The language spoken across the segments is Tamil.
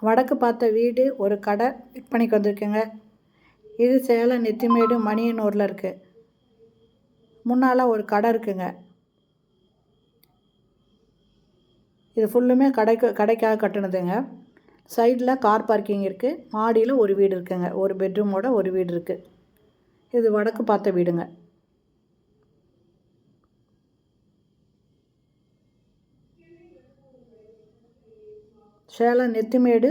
வடக்கு பார்த்த வீடு ஒரு கடை விற்பனைக்கு வந்திருக்குங்க. இது சேலம் நெத்திமேடு மணியனூரில் இருக்குது. முன்னால் ஒரு கடை இருக்குங்க. இது ஃபுல்லுமே கடைக்காக கட்டுனதுங்க. சைடில் கார் பார்க்கிங் இருக்குது. மாடியில் ஒரு வீடு இருக்குங்க. ஒரு பெட்ரூமோட ஒரு வீடு இருக்குது. இது வடக்கு பார்த்த வீடுங்க. சேலம் நெத்திமேடு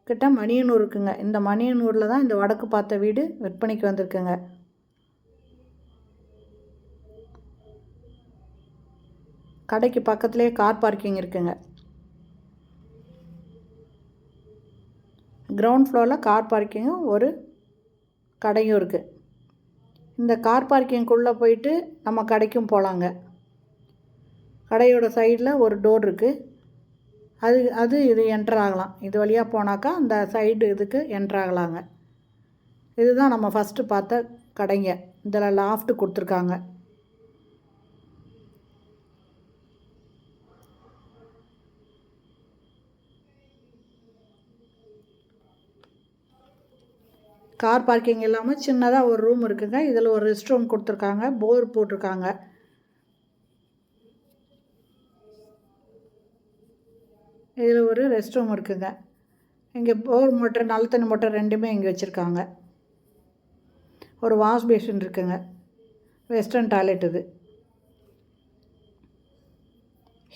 கிட்ட மணியனூர் இருக்குங்க. இந்த மணியனூரில் தான் இந்த வடக்கு பார்த்த வீடு விற்பனைக்கு வந்திருக்குங்க. கடைக்கு பக்கத்துலேயே கார் பார்க்கிங் இருக்குங்க. கிரவுண்ட் ஃப்ளோரில் கார் பார்க்கிங்கும் ஒரு கடையும் இருக்குது. இந்த கார் பார்க்கிங்குள்ளே போயிட்டு நம்ம கடைக்கும் போகலாங்க. கடையோட சைடில் ஒரு டோர் இருக்குது. இது என்ட்ரு ஆகலாம். இது வழியாக போனாக்கா அந்த சைடு இதுக்கு என்ட்ரு ஆகலாங்க. இதுதான் நம்ம ஃபஸ்ட்டு பார்த்த கடைங்க. இதில் லாஃப்ட் கொடுத்துருக்காங்க. கார் பார்க்கிங் இல்லாமல் சின்னதாக ஒரு ரூம் இருக்குங்க. இதில் ஒரு ரெஸ்ட் ரூம் கொடுத்துருக்காங்க. போர் போட்டிருக்காங்க. இதில் ஒரு ரெஸ்ட் ரூம் இருக்குங்க. இங்கே போர் மோட்டர் நல்ல தண்ணி மோட்டர் ரெண்டுமே இங்கே வச்சுருக்காங்க. ஒரு வாஷ் பேஷன் இருக்குங்க. வெஸ்டர்ன் டாய்லெட் இது.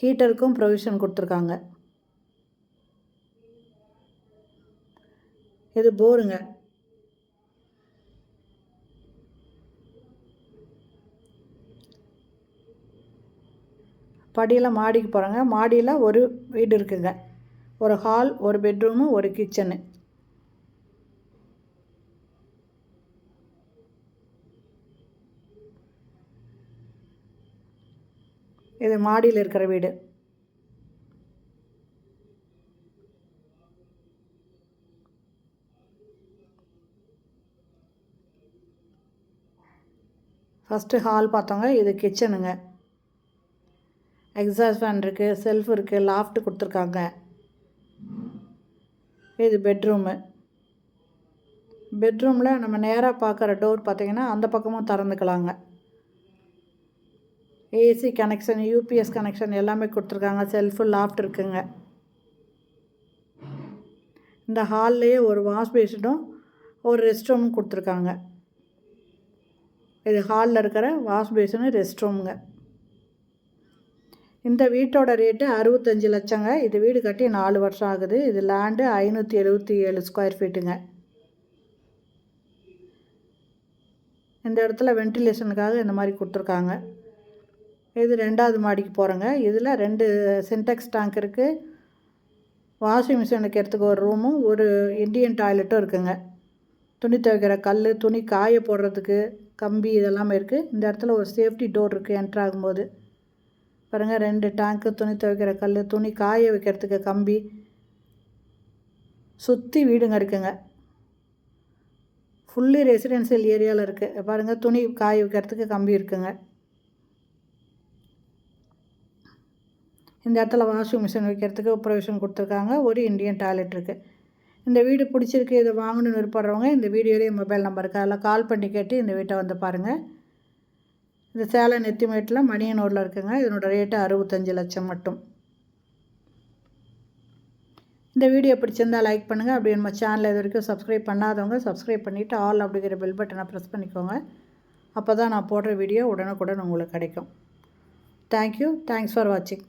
ஹீட்டருக்கும் ப்ரொவிஷன் கொடுத்துருக்காங்க. இது போருங்க. படியில் மாடிக்கு போகிறாங்க. மாடியில் ஒரு வீடு இருக்குங்க. ஒரு ஹால், ஒரு பெட்ரூமு, ஒரு கிச்சனு. இது மாடியில் இருக்கிற வீடு. ஃபஸ்ட்டு ஹால் பார்த்தோங்க. இது கிச்சனுங்க. எக்ஸாஸ்ட் ஃபேன் இருக்குது. செல்ஃப் இருக்குது. லாஃப்ட் கொடுத்துருக்காங்க. இது பெட்ரூமு. பெட்ரூமில் நம்ம நேராக பார்க்குற டோர் பார்த்திங்கன்னா அந்த பக்கமும் திறந்துக்கலாங்க. ஏசி கனெக்ஷன், யூபிஎஸ் கனெக்ஷன் எல்லாமே கொடுத்துருக்காங்க. செல்ஃபு, லாஃப்ட் இருக்குங்க. இந்த ஹால்லையே ஒரு வாஷ் பேஷனும் ஒரு ரெஸ்ட் ரூமும் கொடுத்துருக்காங்க. இது ஹாலில் இருக்கிற வாஷ் பேஷனு, ரெஸ்ட் ரூமுங்க. இந்த வீட்டோட ரேட்டு 65 லட்சங்க. இது வீடு கட்டி 4 வருஷம் ஆகுது. இது லேண்டு 577 ஸ்கொயர் ஃபீட்டுங்க. இந்த இடத்துல வென்டிலேஷனுக்காக இந்த மாதிரி கொடுத்துருக்காங்க. இது 2வது மாடிக்கு போகிறோங்க. இதில் 2 சின்டெக்ஸ் டேங்க் இருக்குது. வாஷிங் மிஷின் வைக்கிறதுக்கு ஒரு ரூமும் ஒரு இண்டியன் டாய்லெட்டும் இருக்குங்க. துணி துவைக்கிற கல், துணி காய போடுறதுக்கு கம்பி இதெல்லாமே இருக்குது. இந்த இடத்துல ஒரு சேஃப்டி டோர் இருக்குது என்ட்ரு ஆகும்போது. பாருங்கள், 2 டேங்க்கு, துணி துவைக்கிற கல், துணி காய வைக்கிறதுக்கு கம்பி, சுற்றி வீடுங்க இருக்குங்க. ஃபுல்லி ரெசிடென்சியல் ஏரியாவில் இருக்குது. பாருங்கள், துணி காய வைக்கிறதுக்கு கம்பி இருக்குங்க. இந்த இடத்துல வாஷிங் மிஷின் வைக்கிறதுக்கு ப்ரொவிஷன் கொடுத்துருக்காங்க. ஒரு இண்டியன் டாய்லெட் இருக்குது. இந்த வீடு பிடிச்சிருக்கு, இதை வாங்கணும்னு விருப்பப்படுறவங்க இந்த வீடியோலேயே மொபைல் நம்பர் இருக்குது. அதில் கால் பண்ணி கேட்டு இந்த வீட்டை வந்து பாருங்கள். இது சேலம் நெத்திமேட்டில் மணியனூரில் இருக்குங்க. இதனோட ரேட்டு 65 லட்சம் மட்டும். இந்த வீடியோ பிடிச்சிருந்தால் லைக் பண்ணுங்கள். அப்படி நம்ம சேனலில் இது வரைக்கும் சப்ஸ்கிரைப் பண்ணாதவங்க சப்ஸ்கிரைப் பண்ணிவிட்டு ஆல் அப்படிங்கிற பெல் பட்டனை ப்ரெஸ் பண்ணிக்கோங்க. அப்போ தான் நான் போடுற வீடியோ உடனுக்குடன் உங்களுக்கு கிடைக்கும். தேங்க்யூ. தேங்க்ஸ் ஃபார் வாட்சிங்.